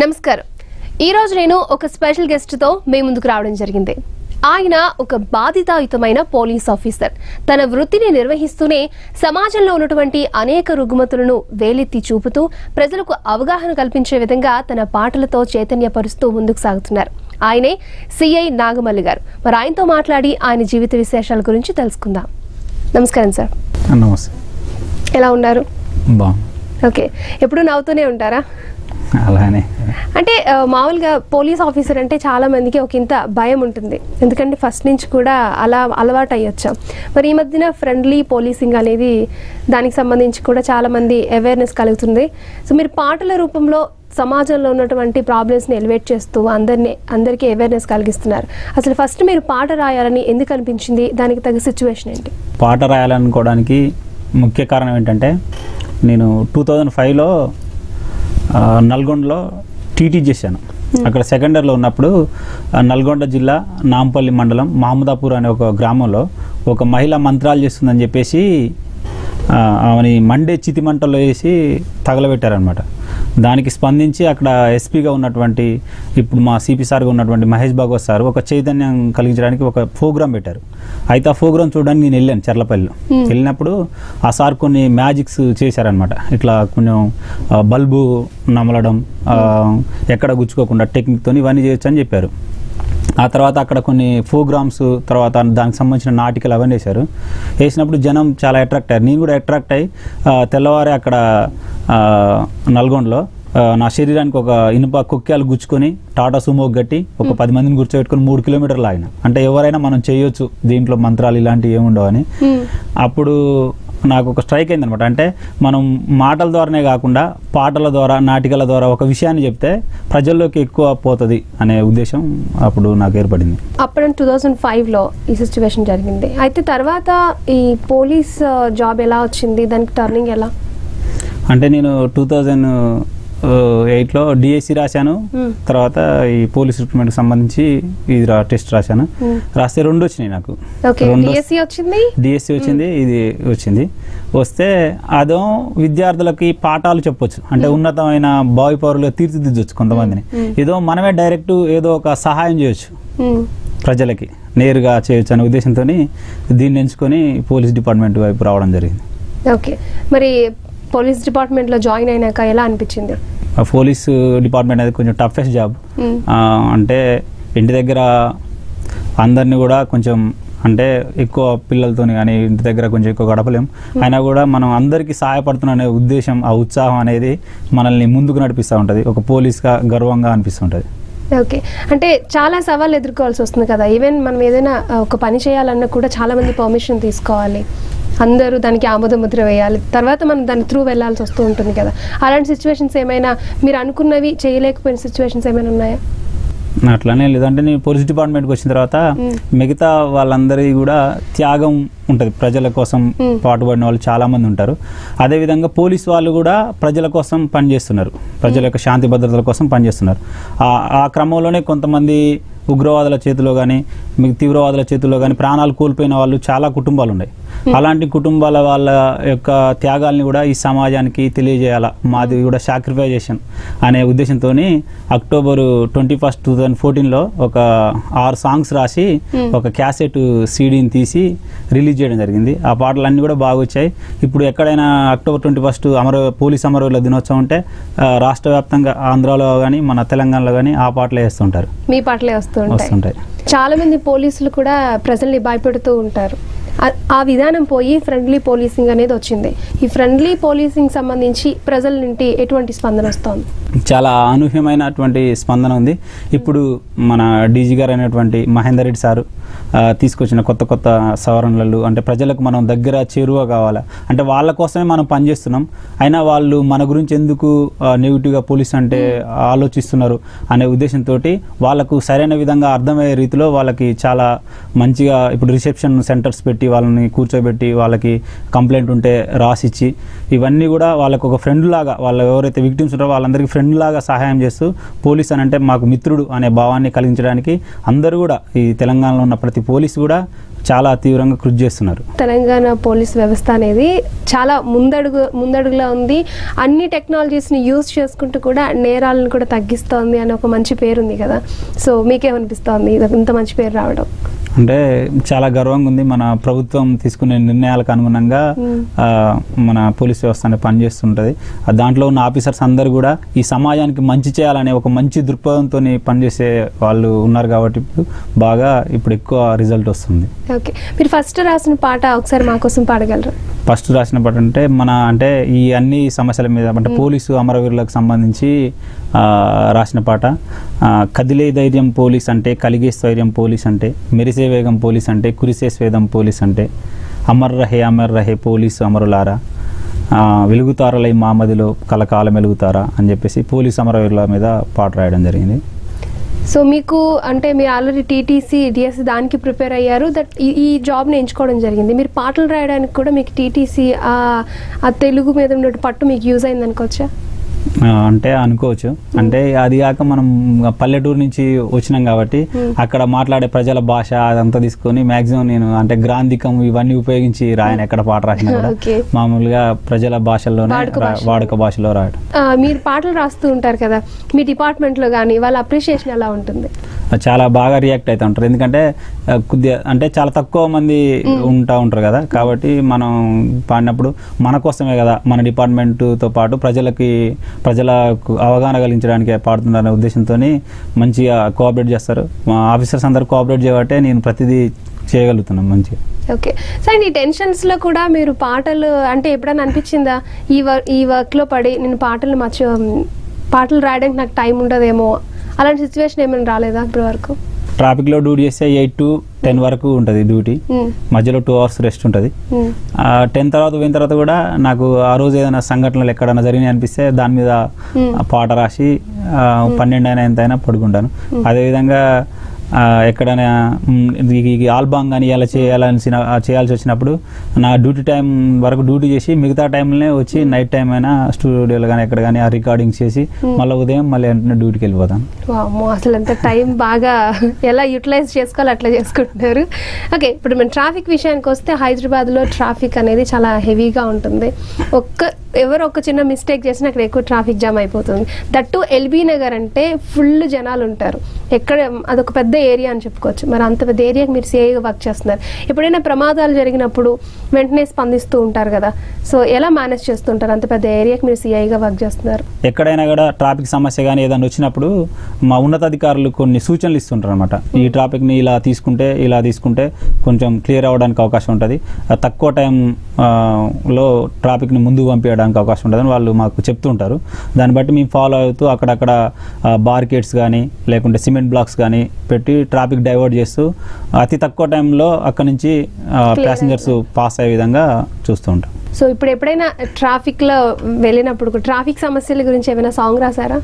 నమస్కారం. ఈ రోజు నేను ఒక స్పెషల్ గెస్ట్ తో మీ ముందుకు రావడం జరిగింది. ఆయన ఒక బాధితాయుతమైన పోలీస్ ఆఫీసర్. తన వృత్తిని నిర్వహిస్తూనే సమాజంలో ఉన్నటువంటి అనేక రుగ్మతులను వేలెత్తి చూపుతూ ప్రజలకు అవగాహన కల్పించే విధంగా తన పాటలతో చైతన్యపరుస్తూ ముందుకు సాగుతున్నారు. ఆయనే సిఐ నాగమల్లి గారు. మరి ఆయనతో మాట్లాడి ఆయన జీవిత విశేషాల గురించి తెలుసుకుందాం. నమస్కారం సార్. నమస్తే. ఎలా ఉన్నారు? ఓకే. ఎప్పుడు నవ్వుతూనే ఉంటారా? అలానే. అంటే మామూలుగా పోలీస్ ఆఫీసర్ అంటే చాలా మందికి ఒక ఇంత భయం ఉంటుంది, ఎందుకంటే ఫస్ట్ నుంచి కూడా అలా అలవాటు అయ్యొచ్చాం. మరి ఈ మధ్యన ఫ్రెండ్లీ పోలీసింగ్ అనేది దానికి సంబంధించి కూడా చాలా మంది అవేర్నెస్ కలుగుతుంది. సో మీరు పాటల రూపంలో సమాజంలో ఉన్నటువంటి ప్రాబ్లమ్స్ని ఎలివేట్ చేస్తూ అందరికీ అవేర్నెస్ కలిగిస్తున్నారు. అసలు ఫస్ట్ మీరు పాట రాయాలని ఎందుకు అనిపించింది? దానికి తగ్గ సిచ్యువేషన్ ఏంటి? పాట రాయాలనుకోవడానికి ముఖ్య కారణం ఏంటంటే, నేను 2005లో నల్గొండలో టీటీ చేశాను. అక్కడ సెకండ్ ఇయర్లో ఉన్నప్పుడు నల్గొండ జిల్లా నాంపల్లి మండలం మహమ్మదాపూర్ అనే ఒక గ్రామంలో ఒక మహిళ మంత్రాలు చేస్తుందని చెప్పేసి ఆమెని మండే చితిమంటల్లో వేసి తగలబెట్టారనమాట. దానికి స్పందించి అక్కడ ఎస్పీగా ఉన్నటువంటి, ఇప్పుడు మా సిపి సార్గా ఉన్నటువంటి మహేష్ భాగవత్ సార్ ఒక చైతన్యం కలిగించడానికి ఒక ప్రోగ్రామ్ పెట్టారు. అయితే ఆ ప్రోగ్రామ్ చూడడానికి నేను వెళ్ళాను చర్లపల్లిలో. వెళ్ళినప్పుడు ఆ సార్ కొన్ని మ్యాజిక్స్ చేశారనమాట. ఇట్లా కొంచెం బల్బు నమలడం, ఎక్కడ గుచ్చుకోకుండా టెక్నిక్తో ఇవన్నీ చేయొచ్చు అని చెప్పారు. ఆ తర్వాత అక్కడ కొన్ని ప్రోగ్రామ్స్, తర్వాత దానికి సంబంధించిన నాటికలు అవన్నీ వేశారు. వేసినప్పుడు జనం చాలా అట్రాక్ట్ అయ్యారు. నేను కూడా అట్రాక్ట్ అయ్యి తెల్లవారే అక్కడ నల్గొండలో నా శరీరానికి ఒక ఇనుప కుక్కాలు గుచ్చుకొని టాటా సుమో గట్టి ఒక 10 మందిని కూర్చోబెట్టుకొని 3 కిలోమీటర్లు ఆగిన. అంటే ఎవరైనా మనం చేయొచ్చు, దీంట్లో మంత్రాలు ఇలాంటివి ఏముండవు అని. అప్పుడు నాకు ఒక స్ట్రైక్ అయింది అనమాట. అంటే మనం మాటల ద్వారానే కాకుండా పాటల ద్వారా, నాటికల ద్వారా ఒక విషయాన్ని చెప్తే ప్రజల్లోకి ఎక్కువ పోతుంది అనే ఉద్దేశం అప్పుడు నాకు ఏర్పడింది. అప్పుడు 2005లో ఈ సిచ్యువేషన్ జరిగింది. అయితే తర్వాత ఈ పోలీస్ జాబ్ ఎలా వచ్చింది? దానికి టర్నింగ్ ఎలా? అంటే నేను 2008లో డిఎస్సి రాశాను. తర్వాత ఈ పోలీస్ రిక్రూట్మెంట్కి సంబంధించి ఇది టెస్ట్ రాశాను. రాస్తే 2 వచ్చినాయి నాకు. డిఎస్సి వచ్చింది, ఇది వచ్చింది. వస్తే అదో విద్యార్థులకి పాఠాలు చెప్పొచ్చు, అంటే ఉన్నతమైన భావి పౌరులుగా తీర్చిదిద్దొచ్చు కొంతమందిని. ఏదో మనమే డైరెక్ట్ ఏదో ఒక సహాయం చేయొచ్చు, ప్రజలకి నేరుగా చేయొచ్చు అనే ఉద్దేశంతో దీన్ని ఎంచుకొని పోలీస్ డిపార్ట్మెంట్ వైపు రావడం జరిగింది. ఓకే. మరి పోలీస్ డిపార్ట్మెంట్లో జాయిన్ అయినాక ఎలా అనిపించింది? పోలీస్ డిపార్ట్మెంట్ అనేది కొంచెం టఫెస్ట్ జాబ్. అంటే ఇంటి దగ్గర అందరినీ కూడా కొంచెం, అంటే ఎక్కువ పిల్లలతోని కానీ ఇంటి దగ్గర కొంచెం ఎక్కువ గడపలేం. అయినా కూడా మనం అందరికీ సహాయపడుతున్న అనే ఉద్దేశం, ఆ ఉత్సాహం అనేది మనల్ని ముందుకు నడిపిస్తూ ఉంటుంది. ఒక పోలీస్గా గర్వంగా అనిపిస్తుంటుంది. ఓకే. అంటే చాలా సవాళ్ళు ఎదుర్కోవాల్సి వస్తుంది కదా. ఈవెన్ మనం ఏదైనా ఒక పని చేయాలన్నా కూడా చాలా మంది పర్మిషన్ తీసుకోవాలి, అందరూ దానికి ఆమోద ముద్ర వేయాలి, తర్వాత మనం దాని త్రూ వెళ్ళాల్సి వస్తూ ఉంటుంది కదా. అలాంటి సిచ్యువేషన్స్ ఏమైనా, మీరు అనుకున్నవి చేయలేకపోయిన సిచ్యువేషన్స్ ఏమైనా ఉన్నాయా? అట్లానే లేదంటే నేను పోలీస్ డిపార్ట్మెంట్కి వచ్చిన తర్వాత మిగతా వాళ్ళందరి కూడా త్యాగం ఉంటుంది. ప్రజల కోసం పాటుపడిన వాళ్ళు చాలామంది ఉంటారు. అదేవిధంగా పోలీస్ వాళ్ళు కూడా ప్రజల కోసం పనిచేస్తున్నారు, ప్రజల యొక్క శాంతి భద్రతల కోసం పనిచేస్తున్నారు. ఆ క్రమంలోనే కొంతమంది ఉగ్రవాదుల చేతిలో కానీ, తీవ్రవాదుల చేతిలో కానీ ప్రాణాలు కోల్పోయిన వాళ్ళు చాలా కుటుంబాలు ఉన్నాయి. అలాంటి కుటుంబాల వాళ్ళ యొక్క త్యాగాల్ని కూడా ఈ సమాజానికి తెలియజేయాలా, మాది కూడా సాక్రిఫైజేషన్ అనే ఉద్దేశంతో అక్టోబర్ 21, 2014లో ఒక 6 సాంగ్స్ రాసి ఒక క్యాసెట్ సీడీని తీసి రిలీజ్ చేయడం జరిగింది. ఆ పాటలన్నీ కూడా బాగా వచ్చాయి. ఇప్పుడు ఎక్కడైనా అక్టోబర్ 21 పోలీస్ అమరవీరుల దినోత్సవం ఉంటే రాష్ట్ర వ్యాప్తంగా ఆంధ్రాలో కానీ మన తెలంగాణలో కానీ ఆ పాటలే వేస్తుంటారు. మీ పాటలే వస్తుంటాయి. చాలా మంది పోలీసులు కూడా ప్రజల్ని భయపెడుతూ ఉంటారు. ఆ విధానం పోయి ఫ్రెండ్లీ పోలీసింగ్ అనేది వచ్చింది. ఈ ఫ్రెండ్లీ పోలీసింగ్ సంబంధించి ప్రజల నుండి ఎటువంటి స్పందన వస్తుంది? చాలా అనూహ్యమైనటువంటి స్పందన ఉంది. ఇప్పుడు మన డీజీ గారు అయినటువంటి మహేందర్ రెడ్డి సారు తీసుకొచ్చిన కొత్త కొత్త సవరణలు, అంటే ప్రజలకు మనం దగ్గర చేరువ కావాలా, అంటే వాళ్ళ కోసమే మనం పనిచేస్తున్నాం, అయినా వాళ్ళు మన గురించి ఎందుకు నెగిటివ్గా పోలీస్ అంటే ఆలోచిస్తున్నారు అనే ఉద్దేశంతో వాళ్ళకు సరైన విధంగా అర్థమయ్యే రీతిలో వాళ్ళకి చాలా మంచిగా ఇప్పుడు రిసెప్షన్ సెంటర్స్ పెట్టి వాళ్ళని కూర్చోబెట్టి వాళ్ళకి కంప్లైంట్ ఉంటే రాసిచ్చి, ఇవన్నీ కూడా వాళ్ళకు ఒక ఫ్రెండ్ లాగా, వాళ్ళు ఎవరైతే విక్టిమ్స్ ఉంటారో వాళ్ళందరికీ ఫ్రెండ్ లాగా సహాయం చేస్తూ పోలీస్ అని అంటే మాకు మిత్రుడు అనే భావాన్ని కలిగించడానికి అందరూ కూడా ఈ తెలంగాణలో ఉన్న ప్రతి పోలీసు కూడా చాలా తీవ్రంగా కృషి చేస్తున్నారు. తెలంగాణ పోలీస్ వ్యవస్థ అనేది చాలా ముందడుగులా ఉంది. అన్ని టెక్నాలజీస్ని యూజ్ చేసుకుంటూ కూడా నేరాలను కూడా తగ్గిస్తోంది అని ఒక మంచి పేరు ఉంది కదా. సో మీకేమనిపిస్తోంది ఇంత మంచి పేరు రావడం? అంటే చాలా గర్వంగా ఉంది. మన ప్రభుత్వం తీసుకునే నిర్ణయాలకు అనుగుణంగా మన పోలీస్ వ్యవస్థ అనేది పనిచేస్తుంటుంది. దాంట్లో ఉన్న ఆఫీసర్స్ అందరూ కూడా ఈ సమాజానికి మంచి చేయాలనే ఒక మంచి దృక్పథంతో పనిచేసే వాళ్ళు ఉన్నారు కాబట్టి బాగా ఇప్పుడు ఎక్కువ రిజల్ట్ వస్తుంది. ఓకే, మీరు ఫస్ట్ రాసిన పాట ఒకసారి మా కోసం పాడగలరా? ఫస్ట్ రాసిన పాట అంటే ఈ అన్ని సమస్యల మీద అంటే పోలీసు అమరవీరులకు సంబంధించి రాసిన పాట. కదిలే ధైర్యం పోలీస్ అంటే, కలిగే స్థైర్యం పోలీస్ అంటే, మెరిసే వేగం పోలీస్ అంటే, కురిసే స్వేదం పోలీస్ అంటే, అమర్ రహే పోలీసు అమరులారా, వెలుగుతారలై మా మదిలో కలకాలం వెలుగుతారా అని చెప్పేసి పోలీసు అమరవీరుల మీద పాట రాయడం జరిగింది. సో మీకు అంటే మీరు ఆల్రెడీ టీటీసీ డిఎస్సి దానికి ప్రిపేర్ అయ్యారు, దట్ ఈ జాబ్ని ఎంచుకోవడం జరిగింది. మీరు పాటలు రాయడానికి కూడా మీకు టీటీసీ ఆ తెలుగు మీద ఉన్న పట్టు మీకు యూజ్ అయింది అనుకోవచ్చా? అంటే అనుకోవచ్చు. అంటే అది కాక మనం పల్లెటూరు నుంచి వచ్చినాం కాబట్టి అక్కడ మాట్లాడే ప్రజల భాష అదంతా తీసుకొని మ్యాక్సిమం నేను అంటే గ్రాంధికం ఇవన్నీ ఉపయోగించి రాయను. ఎక్కడ పాట రాసినా కూడా మామూలుగా ప్రజల భాషల్లోనే వాడుక భాషలో రాయడం. మీరు పాటలు రాస్తూ ఉంటారు కదా, మీ డిపార్ట్మెంట్లో కానీ వాళ్ళ అప్రిషియేషన్ ఎలా ఉంటుంది? చాలా బాగా రియాక్ట్ అవుతూ ఉంటారు. ఎందుకంటే కొద్దిగా అంటే చాలా తక్కువ మంది ఉంటారు కదా, కాబట్టి మనం పాడినప్పుడు మన కోసమే కదా, మన డిపార్ట్మెంట్తో పాటు ప్రజలకు అవగాహన కలిగించడానికి పాడుతున్నారనే ఉద్దేశంతో మంచిగా కోఆపరేట్ చేస్తారు. మా ఆఫీసర్స్ అందరూ కోఆపరేట్ చేయబట్టే నేను ప్రతిదీ చేయగలుగుతున్నాను మంచిగా. ఓకే సార్, ఈ టెన్షన్స్లో కూడా మీరు పాటలు అంటే ఎప్పుడైనా అనిపించిందా ఈ వర్క్లో పడి నేను పాటలు రాయడానికి నాకు టైం ఉండదేమో, అలాంటి సిచ్యువేషన్ ఏమైనా రాలేదా ఇప్పటి వరకు? ట్రాఫిక్లో డ్యూటీ చేస్తే 8 to 10 వరకు ఉంటుంది డ్యూటీ, మధ్యలో 2 hours రెస్ట్ ఉంటుంది. 10 తర్వాత పోయిన తర్వాత కూడా నాకు ఆ రోజు ఏదైనా సంఘటనలు ఎక్కడైనా జరిగినాయి అనిపిస్తే దాని మీద పాట రాసి 12 అయినా ఎంత అయినా పడుకుంటాను. అదేవిధంగా ఎక్కడైనా ఆల్బమ్ కానీ ఇలా చేయాల్సి వచ్చినప్పుడు నా డ్యూటీ టైం వరకు డ్యూటీ చేసి మిగతా టైంలోనే వచ్చి నైట్ టైం అయినా స్టూడియోలో కానీ ఎక్కడ కానీ ఆ రికార్డింగ్ చేసి మళ్ళీ ఉదయం మళ్ళీ వెంటనే డ్యూటీకి వెళ్ళిపోతాను. అసలు అంత టైం బాగా ఎలా యూటిలైజ్ చేసుకోవాలి అట్లా చేసుకుంటున్నారు. ఓకే, ఇప్పుడు మన ట్రాఫిక్ విషయానికి వస్తే హైదరాబాద్లో ట్రాఫిక్ అనేది చాలా హెవీగా ఉంటుంది. ఎవరు ఒక చిన్న మిస్టేక్ చేసినా అక్కడ ఎక్కువ ట్రాఫిక్ జామ్ అయిపోతుంది. దట్టు ఎల్బీ నగర్ అంటే ఫుల్ జనాలు ఉంటారు. అదొక పెద్ద ఏరియా అని చెప్పుకోవచ్చు. మరి అంత పెద్ద ఏరియాకి మీరు సిఐగా వర్క్ చేస్తున్నారు. ఎప్పుడైనా ప్రమాదాలు జరిగినప్పుడు వెంటనే స్పందిస్తూ ఉంటారు కదా, సో ఎలా మేనేజ్ చేస్తుంటారు? అంత పెద్ద ఏరియాకి మీరు సిఐగా వర్క్ చేస్తున్నారు. ఎక్కడైనా కూడా ట్రాఫిక్ సమస్య కానీ ఏదైనా వచ్చినప్పుడు మా ఉన్నతాధికారులు కొన్ని సూచనలు ఇస్తుంటారు అనమాట. ఈ ట్రాఫిక్ని ఇలా తీసుకుంటే కొంచెం క్లియర్ అవ్వడానికి అవకాశం ఉంటుంది, తక్కువ టైంలో ట్రాఫిక్ని ముందుకు పంపించడానికి అవకాశం ఉంటుందని వాళ్ళు మాకు చెప్తుంటారు. దాన్ని బట్టి మేము ఫాలో అవుతూ అక్కడక్కడ బార్కెట్స్ కానీ లేకుంటే సిమెంట్ బ్లాక్స్ కానీ పెట్టి ట్రాఫిక్ డైవర్ట్ చేస్తూ అతి తక్కువ టైంలో అక్కడ నుంచి ప్యాసింజర్స్ పాస్ అయ్యే విధంగా చూస్తూ ఉంటాం. సో ఇప్పుడు ఎప్పుడైనా ట్రాఫిక్లో వెళ్ళినప్పుడు ట్రాఫిక్ సమస్యల గురించి ఏమైనా సాంగ్ రాసారా?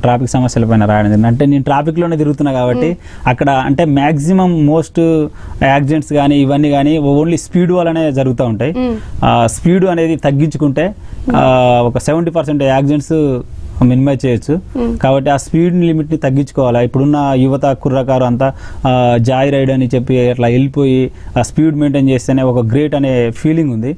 ట్రాఫిక్ సమస్యల పైన రాయడం అంటే నేను ట్రాఫిక్లోనే తిరుగుతున్నా కాబట్టి అక్కడ అంటే మ్యాక్సిమం మోస్ట్ యాక్సిడెంట్స్ కానీ ఇవన్నీ కానీ ఓన్లీ స్పీడ్ వల్లనే జరుగుతూ ఉంటాయి. స్పీడ్ అనేది తగ్గించుకుంటే ఒక 70% యాక్సిడెంట్స్ మినిమైజ్ చేయొచ్చు. కాబట్టి ఆ స్పీడ్ లిమిట్ని తగ్గించుకోవాలి. ఇప్పుడున్న యువత కుర్రకారు అంతా జాయ్ రైడ్ అని చెప్పి అట్లా వెళ్ళిపోయి ఆ స్పీడ్ మెయింటైన్ చేస్తేనే ఒక గ్రేట్ అనే ఫీలింగ్ ఉంది.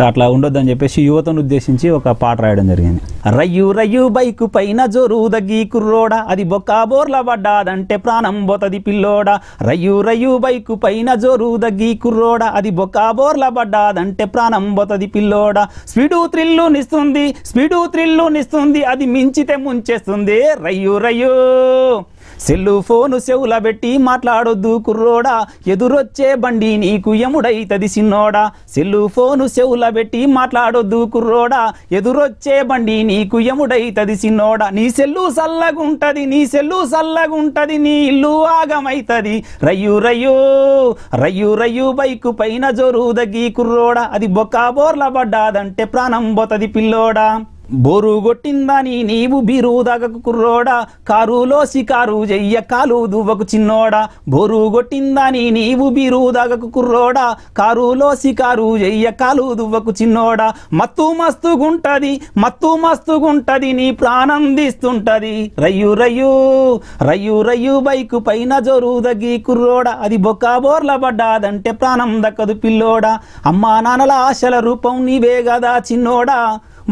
అట్లా ఉండొద్దని చెప్పేసి యువతను ఉద్దేశించి ఒక పాట రాయడం జరిగింది. రయ్యు రయ్యు బైకు పైన జోరు దగ్గి కుర్రోడా, అది బొక్క బోర్ల పడ్డాదంటే ప్రాణం పోతది పిల్లోడా. రయ్యు రయ్యు బైకు పైన జోరు దగ్గి కుర్రోడా, అది బొక్క బోర్ల పడ్డాదంటే ప్రాణం పోతది పిల్లోడా. స్పీడు థ్రిల్లు నిస్తుంది అది మించితే ముంచేస్తుంది. రయ్యు రయ్యు సెల్లు ఫోను చెవుల పెట్టి మాట్లాడొద్దు కుర్రోడా, ఎదురొచ్చే బండి నీకు ఎముడైతది సిన్నోడా. సెల్లు ఫోను చెవుల పెట్టి మాట్లాడొద్దు కుర్రోడా, ఎదురొచ్చే బండి నీకు ఎముడైతది సిన్నోడా. నీ సెల్లు సల్లగుంటది నీ ఇల్లు ఆగమైతది. రయ్యు రయ్యు బైకు పైన జోరు దగ్గి కుర్రోడా, అది బొక్క బోర్ల పడ్డాదంటే ప్రాణం పోతది పిల్లోడా. బోరు కొట్టిందని నీవు బీరు దాగకు కుర్రోడా, కారులో సికారు చెయ్య కాలు దువ్వకు చిన్నోడా. బోరు కొట్టిందని నీవు బీరు దాగకు కుర్రోడా, కారులో సికారు చెయ్య కాలు దువ్వకు చిన్నోడా. మత్తు మస్తుగుంటది మత్తు మస్తుగుంటది నీ ప్రాణం తీస్తుంటది. రయ్యు రయ్యు రయ్యు రయ్యు బైకు పైన జోరు దగ్గి కుర్రోడా, అది బొక్క బోర్ల పడ్డాదంటే ప్రాణం దక్కదు పిల్లోడా. అమ్మా నాన్నల ఆశల రూపం నీవే గదా చిన్నోడా,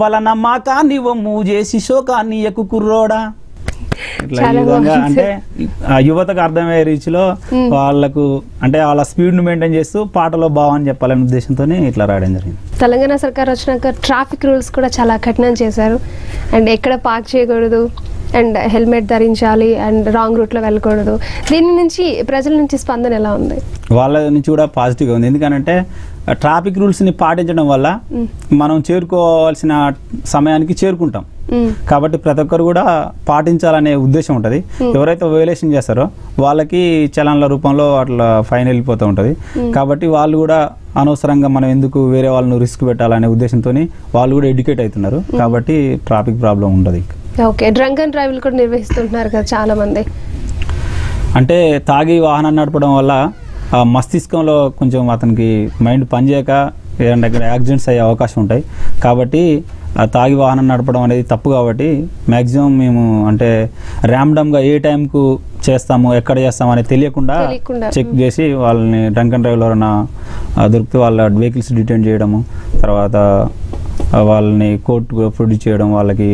వాళ్ళ నమ్మకాన్ని వమ్ము చేసి శోకాన్ని ఎక్కు కుర్రోడా. ఇట్లా ఈ విధంగా అంటే యువతకు అర్థమయ్యే రీతిలో వాళ్ళకు అంటే వాళ్ళ స్పీడ్ ను మెయింటైన్ చేస్తూ పాటలో భావాన్ని చెప్పాలనే ఉద్దేశంతో ఇట్లా రాయడం జరిగింది. తెలంగాణ సర్కార్ వచ్చినాక ట్రాఫిక్ రూల్స్ కూడా చాలా కఠినం చేశారు. అండ్ ఎక్కడ పార్క్ చేయకూడదు, అండ్ హెల్మెట్ ధరించాలి, అండ్ రాంగ్ రూట్లో వెళ్ళకూడదు. దీని నుంచి ప్రజల నుంచి స్పందన ఎలా ఉంది? వాళ్ళ నుంచి కూడా పాజిటివ్గా ఉంది. ఎందుకంటే ట్రాఫిక్ రూల్స్ని పాటించడం వల్ల మనం చేరుకోవాల్సిన సమయానికి చేరుకుంటాం. కాబట్టి ప్రతి ఒక్కరు కూడా పాటించాలనే ఉద్దేశం ఉంటుంది. ఎవరైతే వయోలేషన్ చేస్తారో వాళ్ళకి చలన్ల రూపంలో అట్లా ఫైన్ వెళ్ళిపోతూ ఉంటుంది. కాబట్టి వాళ్ళు కూడా అనవసరంగా మనం ఎందుకు వేరే వాళ్ళను రిస్క్ పెట్టాలనే ఉద్దేశంతో వాళ్ళు కూడా ఎడ్యుకేట్ అవుతున్నారు. కాబట్టి ట్రాఫిక్ ప్రాబ్లం ఉండదు. ఓకే, డ్రంక్ అండ్ డ్రైవ్లు కూడా నిర్వహిస్తుంటున్నారు కదా చాలా మంది. అంటే తాగి వాహనం నడపడం వల్ల మస్తిష్కంలో కొంచెం అతనికి మైండ్ పనిచేయక ఏదైనా యాక్సిడెంట్స్ అయ్యే అవకాశం ఉంటాయి. కాబట్టి తాగి వాహనం నడపడం అనేది తప్పు. కాబట్టి మ్యాక్సిమం మేము అంటే ర్యాండమ్గా ఏ టైంకు చేస్తాము ఎక్కడ చేస్తాము అనేది తెలియకుండా చెక్ చేసి వాళ్ళని డ్రంక్ అండ్ డ్రైవ్లో ఎవరైనా దొరికితే వాళ్ళ వెహికల్స్ డిటైన్ చేయడము, తర్వాత వాళ్ళని కోర్టు ప్రొడ్యూస్ చేయడం, వాళ్ళకి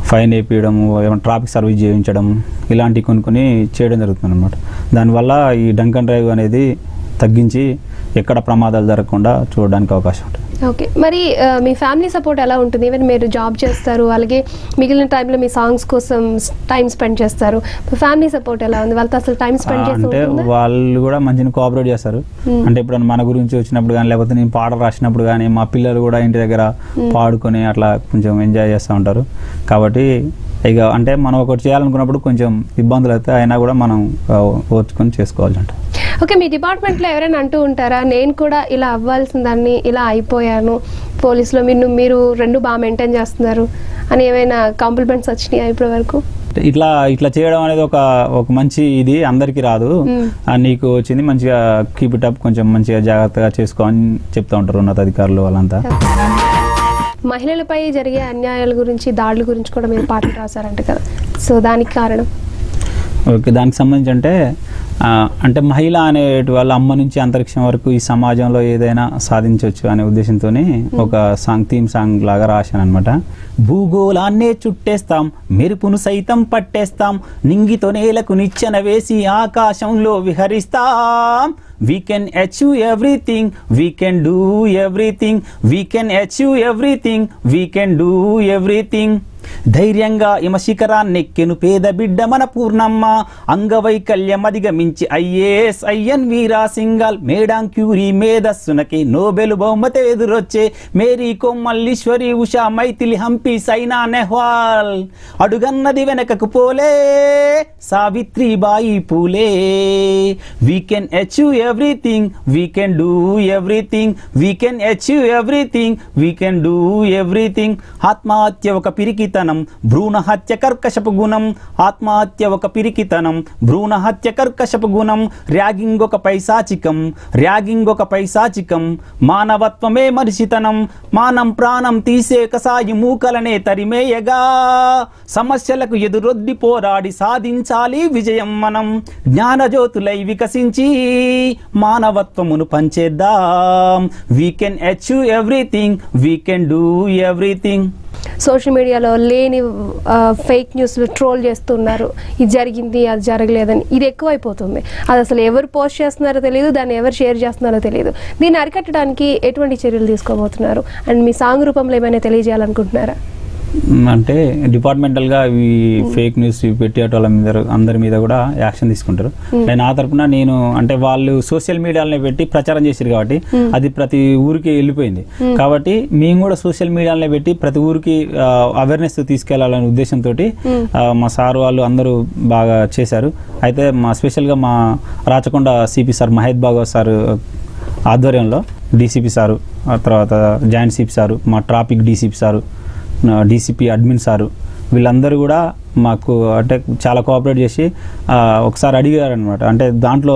ఫైన్ వేయించడము, ఏమైనా ట్రాఫిక్ సర్వీస్ చేయించడం, ఇలాంటివి కొన్ని చేయడం జరుగుతుంది అన్నమాట. దానివల్ల ఈ డ్రంక్ అండ్ డ్రైవ్ అనేది తగ్గించి ఎక్కడ ప్రమాదాలు జరగకుండా చూడడానికి అవకాశం ఉంటుంది. ఓకే, మరి మీ ఫ్యామిలీ సపోర్ట్ ఎలా ఉంటుంది? ఈవెన్ మీరు జాబ్ చేస్తారు, అలాగే మిగిలిన టైంలో మీ సాంగ్స్ కోసం టైం స్పెండ్ చేస్తారు. ఫ్యామిలీ సపోర్ట్ ఎలా ఉంది? వాళ్ళతో అసలు టైం స్పెండ్ అంటే వాళ్ళు కూడా మంచిగా కోఆపరేట్ చేస్తారు. అంటే ఇప్పుడు మన గురించి వచ్చినప్పుడు కానీ, లేకపోతే నేను పాటలు రాసినప్పుడు కానీ, మా పిల్లలు కూడా ఇంటి దగ్గర పాడుకొని అట్లా కొంచెం ఎంజాయ్ చేస్తూ ఉంటారు. కాబట్టి ఇక అంటే మనం ఒకటి చేయాలనుకున్నప్పుడు కొంచెం ఇబ్బందులు అయితే అయినా కూడా మనం ఓర్చుకొని చేసుకోవాలంట. ఓకే, మీ డిపార్ట్మెంట్లో ఎవరైనా అంటూ ఉంటారా, నేను కూడా ఇలా అవ్వాల్సిన దాన్ని ఇలా అయిపోయాను, పోలీసులో మీరు రెండు బాగా మెయింటైన్ చేస్తున్నారు అని ఏమైనా కాంప్లిమెంట్స్ వచ్చినాయా ఇప్పటి వరకు? ఇట్లా చేయడం అనేది ఒక మంచి ఇది అందరికీ రాదు. నీకు వచ్చింది మంచిగా కీప్ ఇట్ అప్, కొంచెం మంచిగా జాగ్రత్తగా చేసుకో అని చెప్తూ ఉంటారు ఉన్నతాధికారులు వాళ్ళంతా. మహిళలపై జరిగే అన్యాయాల గురించి, దాడుల గురించి కూడా మీరు పాటలు రాశారంట కదా, సో దానికి కారణం? ఓకే, దానికి సంబంధించి అంటే మహిళ అనేటి వాళ్ళ అమ్మ నుంచి అంతరిక్షం వరకు ఈ సమాజంలో ఏదైనా సాధించవచ్చు అనే ఉద్దేశంతో ఒక థీమ్ సాంగ్ లాగా రాశాను అనమాట. భూగోళాన్నే చుట్టేస్తాం, మెరుపును సైతం పట్టేస్తాం, నింగితో నేలకు నిచ్చెన వేసి ఆకాశంలో విహరిస్తాం. We can achieve everything, we can do everything, we can achieve everything, we can do everything. ధైర్యంగా ఇమ శిఖరాన్నెక్కెను పేద బిడ్డ మన పూర్ణమ్మ, అంగవైకల్యం అధిగమించి ఐఏఎస్ ఐఎన్ వీరా సింగాల్, మేడాం క్యూరీ మేధస్సునకి నోబెల్ బహుమతి ఎదురొచ్చే మేరీ కోమ్, మల్లీశ్వరి, ఉషా, మైథిలి, హంపి, సైనా నెహ్వాల్, అడుగన్నది వెనకకు పోలే Savitribai Phule. We can achieve everything, we can do everything, we can achieve everything, we can do everything. ఆత్మహత్య ఒక పిరికితనం, భ్రూణ హత్య కర్కశపు గుణం, ఆత్మహత్య ఒక పిరికితనం, భ్రూణ హత్య కర్కశపు గుణం, ర్యాగింగ్ ఒక పైశాచికం, ర్యాగింగ్ ఒక పైశాచికం, మానవత్వమే మనిషితనం, మానం ప్రాణం తీసే కసాయి మూకలనే తరిమేయగా, సమస్యలకు ఎదురొద్ది పోరాడి సాధించాలి విజయం మనం, జ్ఞానజ్యోతులై వికసించి మానవత్వమును పంచేద్దాం. We can achieve everything, we can do everything. Social మీడియాలో లేని ఫేక్ న్యూస్లు ట్రోల్ చేస్తున్నారు, ఇది జరిగింది అది జరగలేదని. ఇది ఎక్కువైపోతుంది. అది అసలు ఎవరు పోస్ట్ చేస్తున్నారో తెలియదు, దాన్ని ఎవరు షేర్ చేస్తున్నారో తెలియదు. దీన్ని అరికట్టడానికి ఎటువంటి చర్యలు తీసుకోబోతున్నారు? అండ్ మీ సాంగ్ రూపంలో ఏమైనా తెలియజేయాలనుకుంటున్నారా? అంటే డిపార్ట్మెంటల్గా ఈ ఫేక్ న్యూస్ పెట్టేటోళ్ళ మీద అందరి మీద కూడా యాక్షన్ తీసుకుంటారు. నా తరపున నేను అంటే వాళ్ళు సోషల్ మీడియాలో పెట్టి ప్రచారం చేశారు కాబట్టి అది ప్రతి ఊరికి వెళ్ళిపోయింది. కాబట్టి మేము కూడా సోషల్ మీడియాలో పెట్టి ప్రతి ఊరికి అవేర్నెస్ తీసుకెళ్లాలనే ఉద్దేశంతో మా సార్ వాళ్ళు అందరూ బాగా చేశారు. అయితే స్పెషల్గా మా Rachakonda CP sir Mahesh Bhagwat sir ఆధ్వర్యంలో డీసీపీ సారు, ఆ తర్వాత జాయింట్ సిపి సారు, మా traffic DCP sir, DCP admin sir వీళ్ళందరూ కూడా మాకు అంటే చాలా కోఆపరేట్ చేసి ఒకసారి అడిగారు అనమాట. అంటే దాంట్లో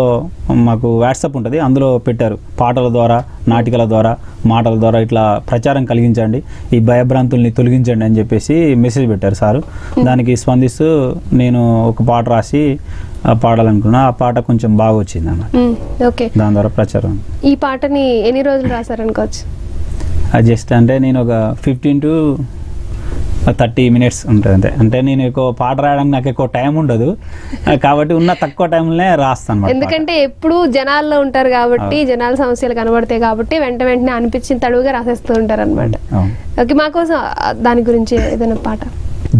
మాకు వాట్సాప్ ఉంటుంది, అందులో పెట్టారు పాటల ద్వారా, నాటికల ద్వారా, మాటల ద్వారా ఇట్లా ప్రచారం కలిగించండి, ఈ భయభ్రాంతుల్ని తొలగించండి అని చెప్పేసి మెసేజ్ పెట్టారు సారు. దానికి స్పందిస్తూ నేను ఒక పాట రాసి పాడాలనుకున్నా. ఆ పాట కొంచెం బాగా వచ్చింది అన్నమాట. దాని ద్వారా ప్రచారం. ఈ పాటని ఎన్ని రోజులు రాశారనుకోవచ్చు? జస్ట్ అంటే నేను ఒక 15 to 30 minutes ఉంటుంది అంతే. అంటే నేను ఎక్కువ పాట రాయడానికి నాకు ఎక్కువ టైం ఉండదు కాబట్టి ఉన్న తక్కువ టైంలోనే రాస్తాను. ఎందుకంటే ఎప్పుడు జనాల్లో ఉంటారు కాబట్టి, జనాల సమస్యలు కనబడతాయి కాబట్టి వెంటనే అనిపించిన తడువుగా రాసేస్తూ ఉంటారు అనమాట. ఓకే, మాకోసం దాని గురించి ఏదైనా పాట.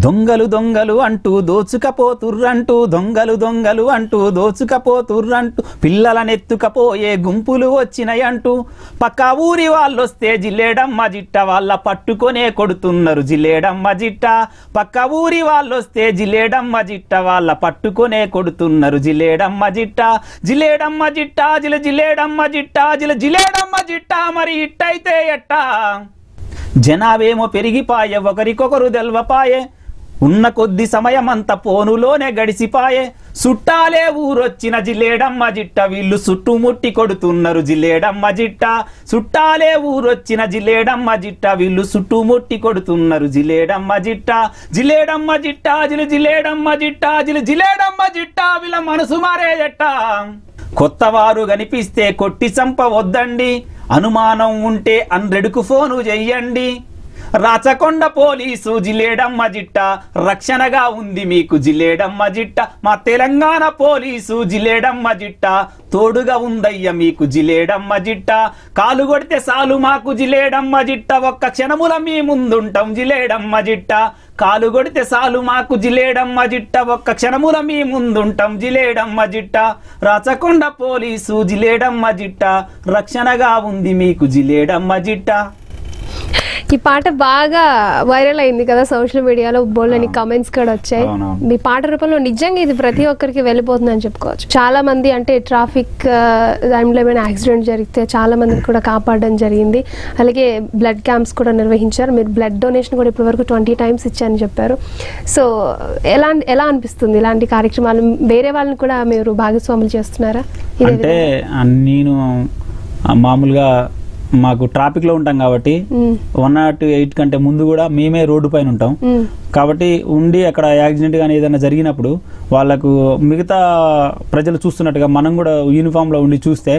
దొంగలు దొంగలు అంటూ దోచుకపోతుర్రంటూ, దొంగలు దొంగలు అంటూ దోచుకపోతుర్రంటూ, పిల్లలనెత్తుకపోయే గుంపులు వచ్చినాయంటూ, పక్క ఊరి వాళ్ళొస్తే జిల్లేడమ్మ జిట్ట వాళ్ళ పట్టుకొనే కొడుతున్నారు జిల్లేడమ్మ జిట్ట, పక్క ఊరి వాళ్ళొస్తే జిల్లేడమ్మ జిట్ట వాళ్ళ పట్టుకొనే కొడుతున్నారు జిల్లేడమ్మ జిట్ట, జిల్లేడమ్మ జిట్ట జిల జిల్లేడమ్మ జిట్ట జిల జిల్లేడమ్మ జిట్ట మరి ఇట్టయితే ఎట్టా, జనాభేమో పెరిగిపాయే ఒకరికొకరు తెల్వపాయే, ఉన్న కొద్ది సమయమంతా పోనులోనే గడిసిపాయే, సుట్టాలే ఊరొచ్చిన జిల్లేడమ్మ జిట్ట వీళ్ళు చుట్టుముట్టి కొడుతున్నారు జిల్లేడమ్మ జిట్ట, సుట్టాలే ఊరొచ్చిన జిల్లేడమ్మ జిట్ట వీళ్ళు చుట్టుముట్టి కొడుతున్నారు జిల్లేడమ్మ జిట్ట, జిల్లేడమ్మ జిట్ట జిల జిల్లేడమ్మ జిట్ట జిల జిల్లేడమ్మ జిట్ట వీళ్ళ మనసు మారే జట్ట, కొత్తవారు కనిపిస్తే కొట్టి చంపవద్దండి, అనుమానం ఉంటే 100కు ఫోను చెయ్యండి, రాచకొండ పోలీసు జిల్లేడమ్మ జిట్ట రక్షణగా ఉంది మీకు జిల్లేడమ్మ జిట్ట, మా తెలంగాణ పోలీసు జిల్లేడమ్మ జిట్ట తోడుగా ఉందయ్య మీకు జిల్లేడమ్మ జిట్ట, కాలు కొడితే సాలు మాకు జిల్లేడమ్మ జిట్ట ఒక్క క్షణముల మీ ముందుంటాం జిల్లేడమ్మ జిట్ట, కాలు కొడితే సాలు మాకు జిల్లేడమ్మ జిట్ట ఒక్క క్షణముల మీ ముందుంటాం జిల్లేడమ్మ జిట్ట, రాచకొండ పోలీసు జిల్లేడమ్మ జిట్ట రక్షణగా ఉంది మీకు జిల్లేడమ్మ జిట్ట. ఈ పాట బాగా వైరల్ అయింది కదా సోషల్ మీడియాలో, బోల్డని కామెంట్స్ కూడా వచ్చాయి. మీ పాట రూపంలో నిజంగా ఇది ప్రతి ఒక్కరికి వెళ్ళిపోతుందని చెప్పుకోవచ్చు. చాలా మంది అంటే ట్రాఫిక్ దాంట్లో ఏమైనా యాక్సిడెంట్ జరిగితే చాలా మందిని కూడా కాపాడడం జరిగింది. అలాగే బ్లడ్ క్యాంప్స్ కూడా నిర్వహించారు. మీరు బ్లడ్ డొనేషన్ కూడా ఇప్పటివరకు 20 times ఇచ్చారని చెప్పారు. సో ఎలా అనిపిస్తుంది ఇలాంటి కార్యక్రమాలు? వేరే వాళ్ళని కూడా మీరు భాగస్వాములు చేస్తున్నారా? అంటే నేను మామూలుగా మాకు ట్రాఫిక్ లో ఉంటాం కాబట్టి 108 కంటే ముందు కూడా మేమే రోడ్డు పైన ఉంటాం కాబట్టి ఉండి అక్కడ యాక్సిడెంట్ కానీ ఏదైనా జరిగినప్పుడు వాళ్ళకు మిగతా ప్రజలు చూస్తున్నట్టుగా మనం కూడా యూనిఫామ్ లో ఉండి చూస్తే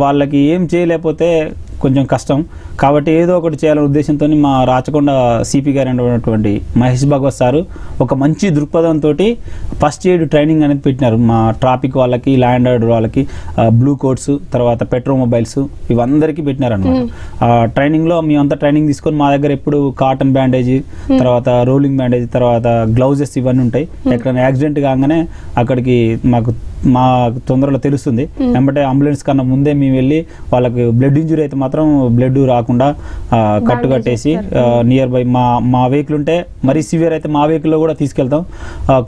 వాళ్ళకి ఏం చేయలేకపోతే కొంచెం కష్టం. కాబట్టి ఏదో ఒకటి చేయాలనే ఉద్దేశంతో మా రాచకొండ సిపి గారు అయినటువంటి మహేష్ భగవత్ సారు ఒక మంచి దృక్పథంతో ఫస్ట్ ఎయిడ్ ట్రైనింగ్ అనేది పెట్టినారు. మా ట్రాఫిక్ వాళ్ళకి, ల్యాండ్ ఆర్డర్ వాళ్ళకి, బ్లూ కోట్స్, తర్వాత పెట్రో మొబైల్స్ ఇవందరికీ పెట్టినారు అనమాట. ఆ ట్రైనింగ్ లో మేమంతా ట్రైనింగ్ తీసుకొని మా దగ్గర ఎప్పుడు కాటన్ బ్యాండేజ్, తర్వాత రోలింగ్ బ్యాండేజ్, తర్వాత గ్లౌజెస్ ఇవన్నీ ఉంటాయి. ఎక్కడైనా యాక్సిడెంట్ కాగానే అక్కడికి మా తొందరలో తెలుస్తుంది, వెంబటే అంబులెన్స్ కన్నా ముందే మేము వెళ్ళి వాళ్ళకి బ్లడ్ ఇంజురీ అయితే మాత్రం బ్లడ్ రాకుండా కట్టేసి నియర్ బై మా వెహికల్ ఉంటే మరీ సివియర్ అయితే మా వెహికల్లో కూడా తీసుకెళ్తాం.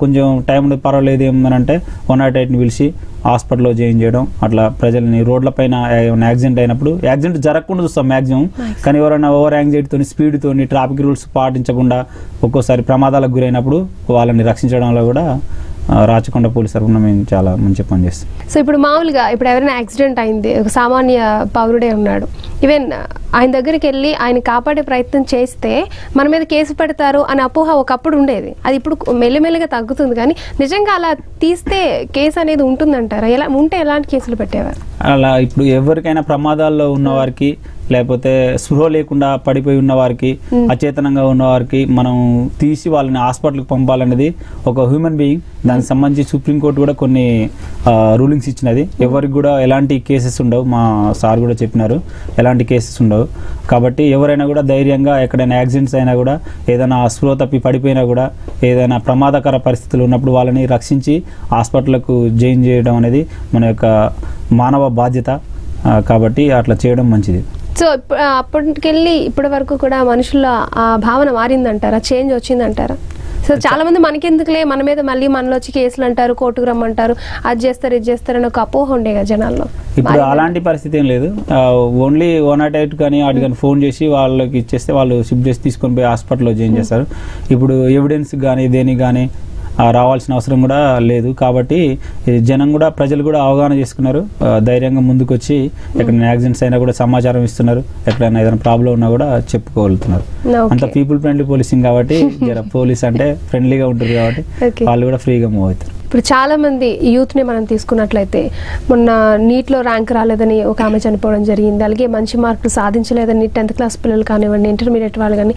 కొంచెం టైం పర్వాలేదు ఏమనంటే 108ని పిలిచి హాస్పిటల్లో జాయిన్ చేయడం, అట్లా ప్రజల్ని రోడ్లపైన ఏమైనా యాక్సిడెంట్ అయినప్పుడు, యాక్సిడెంట్ జరగకుండా చూస్తాం మ్యాక్సిమం, కానీ ఎవరైనా ఓవర్ యాంగ్జైటీతో, స్పీడ్తో, ట్రాఫిక్ రూల్స్ పాటించకుండా ఒక్కోసారి ప్రమాదాలకు గురైనప్పుడు వాళ్ళని రక్షించడంలో కూడా రాచకొండ పోలీస్ తరఫున మేము చాలా మంచి పని చేస్తాం. సో ఇప్పుడు మామూలుగా ఇప్పుడు ఎవరైనా యాక్సిడెంట్ అయింది, ఒక సామాన్య పౌరుడే ఉన్నాడు, ఈవెన్ ఆయన దగ్గరికి వెళ్ళి ఆయన కాపాడే ప్రయత్నం చేస్తే మన మీద కేసు పెడతారు అనే అపోహ ఒకప్పుడు ఉండేది. అది ఇప్పుడు మెల్లిమెల్లిగా తగ్గుతుంది. కానీ నిజంగా అలా తీస్తే కేసు అనేది ఉంటుందంటారా? ఎలా ఉంటే ఎలాంటి కేసులు పెట్టేవారు? అలా ఇప్పుడు ఎవరికైనా ప్రమాదాల్లో ఉన్నవారికి, లేకపోతే స్పృహ లేకుండా పడిపోయి ఉన్న వారికి, అచేతనంగా ఉన్న వారికి మనం తీసి వాళ్ళని హాస్పిటల్కి పంపాలనేది ఒక హ్యూమన్ బీయింగ్. దానికి సంబంధించి సుప్రీంకోర్టు కూడా కొన్ని రూలింగ్స్ ఇచ్చినది. ఎవరికి కూడా ఎలాంటి కేసెస్ ఉండవు, మా సార్ కూడా చెప్పినారు, ఎలాంటి కేసెస్ ఉండవు. కాబట్టి ఎవరైనా కూడా ధైర్యంగా ఎక్కడైనా యాక్సిడెంట్స్ అయినా కూడా, ఏదైనా స్పృహ తప్పి పడిపోయినా కూడా, ఏదైనా ప్రమాదకర పరిస్థితులు ఉన్నప్పుడు వాళ్ళని రక్షించి హాస్పిటల్కు జాయిన్ చేయడం అనేది మన యొక్క మానవ బాధ్యత. కాబట్టి అట్లా చేయడం మంచిది. సో అప్పటికెళ్ళి ఇప్పటి వరకు కూడా మనుషుల ఆ భావన మారిందంటారా? చేంజ్ వచ్చిందంటారా? సో చాలా మంది మనకెందుకులే, మన మీద మళ్ళీ మనలో వచ్చి కేసులు అంటారు, కోర్టుకు రమ్మంటారు, అది చేస్తారు ఇది చేస్తారు అని ఒక అపోహ ఉండే కదా జనాల్లో. ఇప్పుడు అలాంటి పరిస్థితి ఏం లేదు. ఓన్లీ 108 కానీ వాటి కానీ ఫోన్ చేసి వాళ్ళకి ఇచ్చేస్తే వాళ్ళు షిఫ్ట్ చేసి తీసుకొని పోయి హాస్పిటల్లో జాయిన్ చేస్తారు. ఇప్పుడు ఎవిడెన్స్ కానీ దేనికి కానీ రావాల్సిన అవసరం కూడా లేదు. కాబట్టి జనం కూడా, ప్రజలు కూడా అవగాహన చేసుకున్నారు. ధైర్యంగా ముందుకు వచ్చి ఎక్కడైనా యాక్సిడెంట్స్ అయినా కూడా సమాచారం ఇస్తున్నారు. ఎక్కడైనా ఏదైనా ప్రాబ్లం ఉన్నా కూడా చెప్పుకోగలుగుతున్నారు. అంత పీపుల్ ఫ్రెండ్లీ పోలీసింగ్ కాబట్టి, పోలీస్ అంటే ఫ్రెండ్లీగా ఉంటుంది కాబట్టి వాళ్ళు కూడా ఫ్రీగా మూవ్ అవుతారు. ఇప్పుడు చాలా మంది యూత్ని మనం తీసుకున్నట్లయితే, మొన్న నీట్లో ర్యాంక్ రాలేదని ఒక ఆమె చనిపోవడం జరిగింది. అలాగే మంచి మార్కులు సాధించలేదని 10th క్లాస్ పిల్లలు కానివ్వండి, ఇంటర్మీడియట్ వాళ్ళు కానీ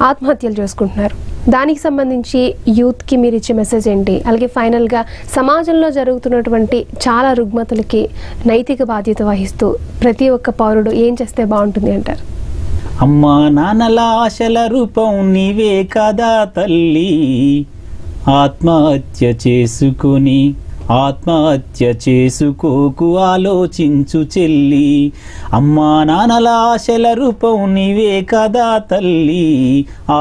ఆత్మహత్యలు చేసుకుంటున్నారు. దానికి సంబంధించి యూత్కి మీరు ఇచ్చే మెసేజ్ ఏంటి? అలాగే ఫైనల్గా సమాజంలో జరుగుతున్నటువంటి చాలా రుగ్మతలకి నైతిక బాధ్యత వహిస్తూ ప్రతి ఒక్క పౌరుడు ఏం చేస్తే బాగుంటుంది అంటారు? అమ్మా నాన్నల ఆశల రూపం నీవే కదా తల్లి, ఆత్మహత్య చేసుకుని ఆత్మహత్య చేసుకోకు ఆలోచించు చెల్లి. అమ్మా నాన్నల ఆశల రూపం నీవే కదా తల్లి,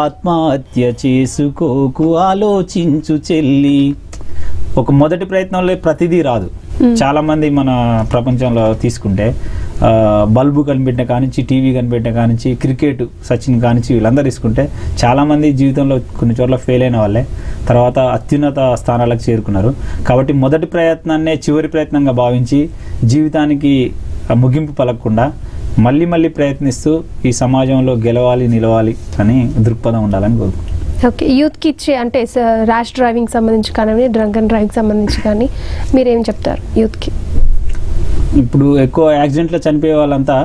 ఆత్మహత్య చేసుకోకు ఆలోచించు చెల్లి. ఒక మొదటి ప్రయత్నంలో ప్రతిదీ రాదు. చాలా మంది మన ప్రపంచంలో తీసుకుంటే బల్బు కనిపెట్టిన కానించి, టీవీ కనిపెట్టిన కానించి, క్రికెట్ సచిన్ కానించి వీళ్ళందరూ తీసుకుంటే చాలామంది జీవితంలో కొన్ని చోట్ల ఫెయిల్ అయిన వాళ్ళే తర్వాత అత్యున్నత స్థానాలకు చేరుకున్నారు. కాబట్టి మొదటి ప్రయత్నాన్నే చివరి ప్రయత్నంగా భావించి జీవితానికి ముగింపు పలకకుండా మళ్ళీ మళ్ళీ ప్రయత్నిస్తూ ఈ సమాజంలో గెలవాలి, నిలవాలి అని దృక్పథం ఉండాలని కోరుకుంటున్నాను. ఓకే, యూత్కి ఇచ్చే అంటే ర్యాష్ డ్రైవింగ్ సంబంధించి కానీ, డ్రంక్ అండ్ డ్రైవింగ్ సంబంధించి కానీ మీరేం చెప్తారు యూత్కి? ఇప్పుడు ఎక్కువ యాక్సిడెంట్లో చనిపోయే వాళ్ళంతా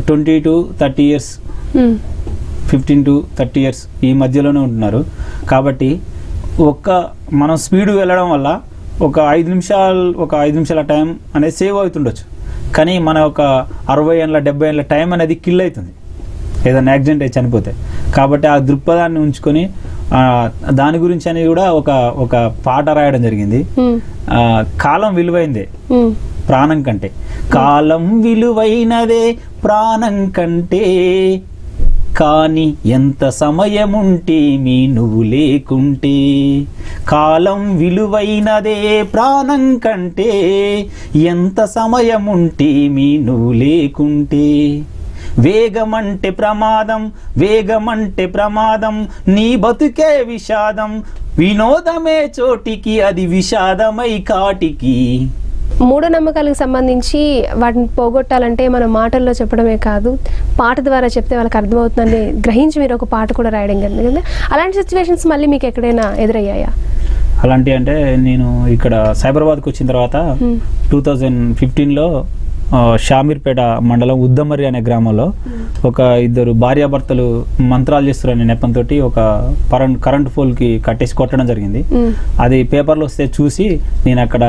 20 to 30 years, 15 to 30 years ఈ మధ్యలోనే ఉంటున్నారు. కాబట్టి మనం స్పీడ్ వెళ్ళడం వల్ల ఒక 5 నిమిషాల టైం అనేది సేవ్ అవుతుండొచ్చు. కానీ మన ఒక 60 ఏళ్ళ 70 ఏళ్ళ టైం అనేది కిల్ అవుతుంది ఏదైనా యాక్సిడెంట్ అయి చనిపోతే. కాబట్టి ఆ దృక్పథాన్ని ఉంచుకొని దాని గురించి అనేది కూడా ఒక పాట రాయడం జరిగింది. కాలం విలువైందే ప్రాణం కంటే, కాలం విలువైనదే ప్రాణం కంటే, కానీ ఎంత సమయముంటే మీ నువ్వు లేకుంటే. కాలం విలువైనదే ప్రాణం కంటే, ఎంత సమయముంటే మీ నువ్వు లేకుంటే. వేగమంటే ప్రమాదం, వేగమంటే ప్రమాదం, నీ బతుకే విషాదం, వినోదమే చోటికి అది విషాదమై కాటికి. మూఢనమ్మకాలకు సంబంధించి వాటిని పోగొట్టాలంటే మనం మాటల్లో చెప్పడమే కాదు, పాట ద్వారా చెప్తే వాళ్ళకి అర్థమవుతుందని గ్రహించి మీరు ఒక పాట కూడా రాయడం కదా. అలాంటి సిచ్యువేషన్స్ మళ్ళీ మీకు ఎక్కడైనా ఎదురయ్యాయా? అలాంటి అంటే నేను ఇక్కడ సైబరాబాద్కి వచ్చిన తర్వాత 2015లో షామీర్పేట మండలం ఉద్దమర్రి అనే గ్రామంలో ఒక ఇద్దరు భార్యాభర్తలు మంత్రాలు చేస్తారనే నెపంతో ఒక కరెంట్ పోల్కి కట్టేసి కొట్టడం జరిగింది. అది పేపర్లో వస్తే చూసి నేను అక్కడ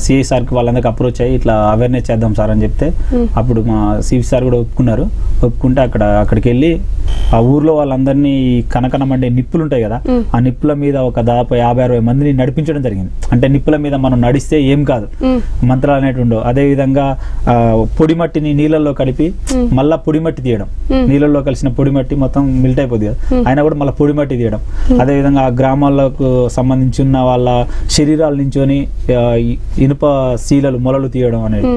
సిఐ సార్కి వాళ్ళందరికీ అప్రోచ్ అయ్యి ఇట్లా అవేర్నెస్ చేద్దాం సార్ అని చెప్తే అప్పుడు మా సివి సార్ కూడా ఒప్పుకుంటే అక్కడికి వెళ్ళి ఆ ఊర్లో వాళ్ళందరినీ కనకనమండే నిప్పులు ఉంటాయి కదా, ఆ నిప్పుల మీద ఒక దాదాపు 50-60 మందిని నడిపించడం జరిగింది. అంటే నిప్పుల మీద మనం నడిస్తే ఏం కాదు, మంత్రాలు అనేవి ఉండవు. అదేవిధంగా పొడిమట్టిని నీళ్ళల్లో కలిపి మళ్ళా పొడిమట్టి తీయడం, నీళ్ళల్లో కలిసిన పొడిమట్టి మొత్తం మిల్ట్ అయిపోద్ది కదా, అయినా కూడా మళ్ళీ పొడిమట్టి తీయడం. అదేవిధంగా ఆ గ్రామాలకు సంబంధించి ఉన్న వాళ్ళ శరీరాల నుంచొని ఇనుప శీలలు మొలలు తీయడం అనేది,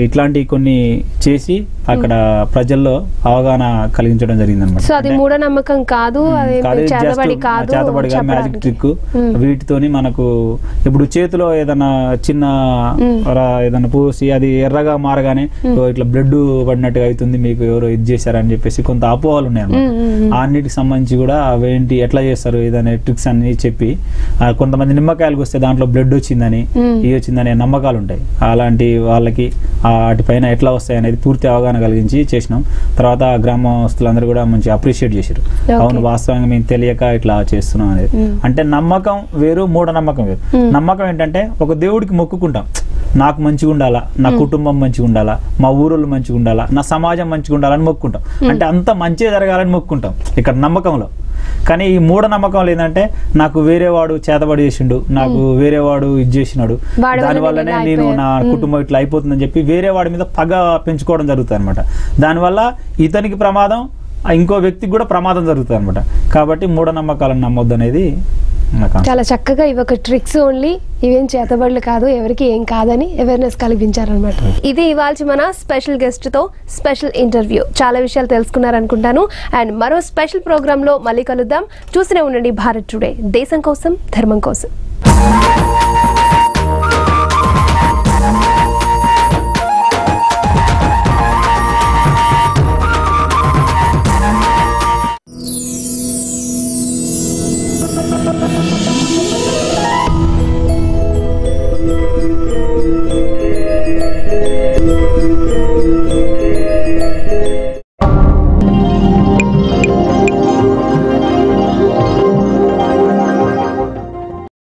ఇట్లాంటి కొన్ని చేసి అక్కడ ప్రజల్లో అవగాహన కలిగించడం జరిగింది అనమాట. మూఢనమ్మకం కాదు, చేతబడిగా మ్యాజిక్ ట్రిక్. వీటితోని మనకు ఇప్పుడు చేతిలో ఏదైనా చిన్న ఏదైనా పూసి అది ఎర్రగా మారగానే ఇట్లా బ్లడ్ పడినట్టుగా అవుతుంది, మీకు ఎవరో ఇది చేశారని చెప్పేసి కొంత అపోహలు ఉన్నాయి అన్నమాట. అన్నిటికి సంబంధించి కూడా అవేంటి ఎట్లా చేస్తారు ఏదైనా ట్రిక్స్ అని చెప్పి, కొంతమంది నిమ్మకాయలకు వస్తే దాంట్లో బ్లడ్ వచ్చిందని ఇది వచ్చిందనే నమ్మకాలు ఉంటాయి. అలాంటి వాళ్ళకి వాటిపైన ఎట్లా వస్తాయి అనేది పూర్తి అవగాహన కలిగించి చేసినాం. తర్వాత గ్రామస్తులందరూ కూడా మంచి అప్రిషియేట్ చేశారు. అవును, వాస్తవంగా మేము తెలియక ఇట్లా చేస్తున్నాం అనేది. అంటే నమ్మకం వేరు, మూఢనమ్మకం వేరు. నమ్మకం ఏంటంటే ఒక దేవుడికి మొక్కుకుంటాం, నాకు మంచిగా ఉండాలా, నా కుటుంబం మంచిగా ఉండాలా, మా ఊరోళ్ళు మంచిగా ఉండాలా, నా సమాజం మంచిగా ఉండాలని మొక్కుకుంటాం. అంటే అంత మంచిగా జరగాలని మొక్కుకుంటాం ఇక్కడ నమ్మకంలో. కానీ ఈ మూఢనమ్మకంలో ఏంటంటే నాకు వేరేవాడు చేతబడి చేసిండు, నాకు వేరేవాడు ఇది చేసినాడు, దానివల్లనే నేను నా కుటుంబం ఇట్లా అయిపోతుందని చెప్పి వేరే వాడి మీద పగ పెంచుకోవడం జరుగుతుంది అనమాట. దానివల్ల ఇతనికి ప్రమాదం, ఇంకో వ్యక్తికి కూడా ప్రమాదం జరుగుతుంది అనమాట. కాబట్టి మూఢనమ్మకాలను నమ్మొద్దు అనేది చాలా చక్కగా ఇవి ఒక ట్రిక్స్ ఓన్లీ, ఇవేం చేతబడులు కాదు, ఎవరికి ఏం కాదని అవేర్నెస్ కలిగించారనమాట. ఇది ఇవాళ మన స్పెషల్ గెస్ట్ తో స్పెషల్ ఇంటర్వ్యూ. చాలా విషయాలు తెలుసుకున్నారనుకుంటాను. అండ్ మరో స్పెషల్ ప్రోగ్రామ్ లో మళ్ళీ కలుద్దాం. చూస్తూనే ఉండండి భారత్ టుడే, దేశం కోసం ధర్మం కోసం.